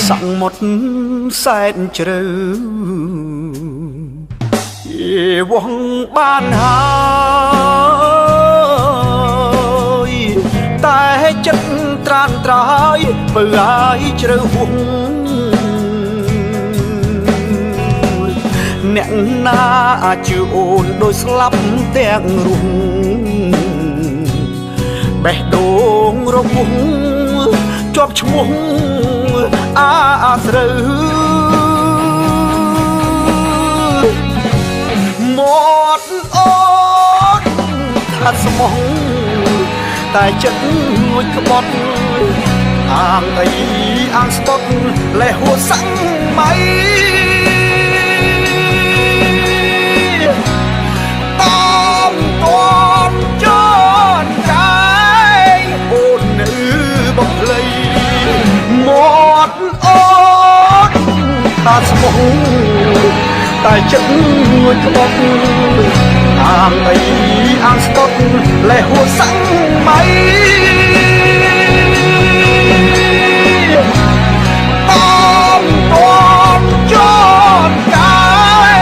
សង្មុតសែនជ្រៅវងបានហើយតែចិត្តត្រានត្រើយបើឲ្យជ្រៅវងអ្នកណាជឿអូនដោយស្លាប់ទាំងរុងបេះដូងរងជាប់ឈ្មោះអាស្រូវមាត់អូនថាស្មោះតែចិត្តងួចក្បត់អាងអីអាងស្បត់លេហួសាំងមៃតាមតនចនកាយអូននៅបំភ្លៃមាត់អូនថាស្មោះតែចិត្តងួចក្បត់អាងអីអាងស្បត់លេហួសាំងមៃតាមតនចនកាយ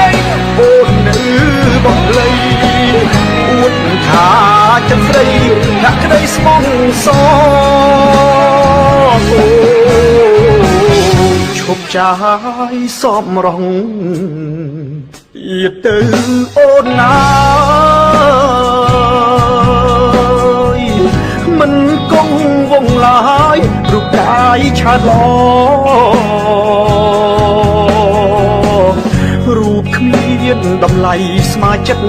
អូននៅបំភ្លៃអួតថាចិត្តស្រីដាក់ក្តីស្មងសឈប់ចាយសពរងទៀតទៅអូនណាយមិនគង់វងឡើយរូបកាយឆាតឡរូបគ្មានតម្លៃស្មើចិត្ត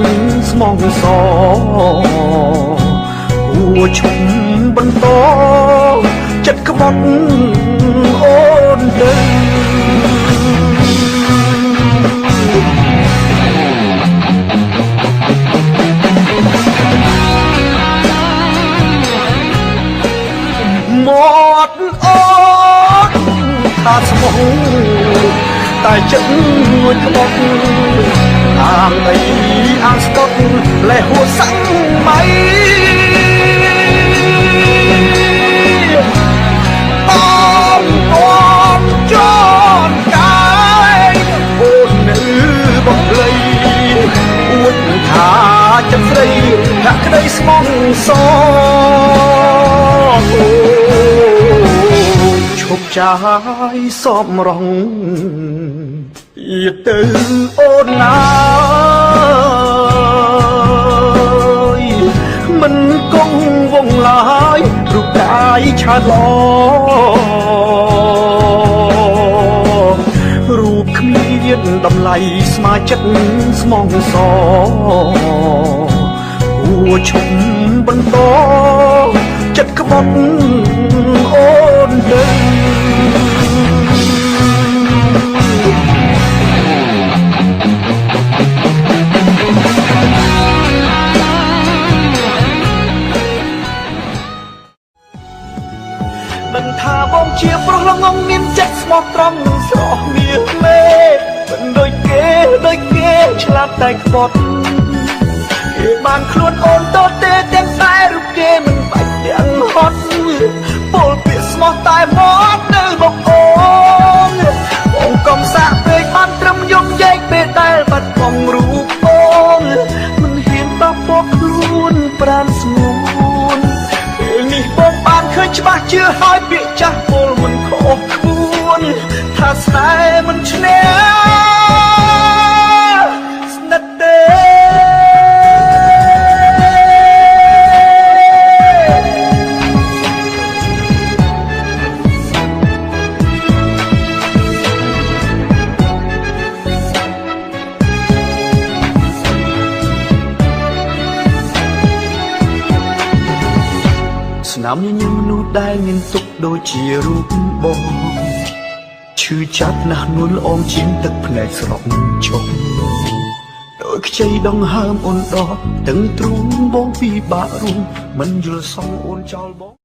ស្មងសគួរឈប់បន្តចិត្តក្បត់អូនទៅមាត់អូនថាស្មោះតែចិត្តងួចក្បត់អាងអីអាងស្បត់លេហួសាំងមៃតាមតនចនកាយអូននៅបំភ្លៃអួតថាចិត្តស្រីដាក់ក្តីស្មងសឈប់ចាយសពរងទៀតទៅអូនណាយមិនគង់វងឡើយរូបកាយឆាតឡរូបគ្មានតម្លៃស្មើចិត្តស្មងសគួរឈប់បន្តចិត្តក្បត់អូនទៅដឹងថាបងជាប្រុសល្ងងមានចិត្តស្មោះត្រង់និងស្រស់មាសមេមិនដូចគេឆ្លាតតែក្បត់គេបានខ្លួនអូនតទេទាំងតែរូបគេមិនបាច់ទាំងហត់ពលពាក្យស្មោះតែមកនៅបងអូនបងកុំសាក់ពេកបានត្រឹមយំយែកពេលដែលបាត់បង់រូបអូនមិនហ៊ានបោះពោខ្លួនប្រានស្ងួនពេលនេះបងបានឃើញច្បាស់ជឿហើយពាក្យចាស់ពលមិនខុសខ្លួនថាស្នេហ៍មិនឈ្នះស្និទ្ធទេស្នាមញញឹមមនុស្សដែលមានទុកដូចជារូបបងឈឺចាប់ណាស់នួនអងជាងទឹកភ្នែកស្រក់ជុំដូចខ្ចីដងហើមអូនដកទាំងទ្រូងបងពីបាក់រួមមិនយល់សងអូនចោលបង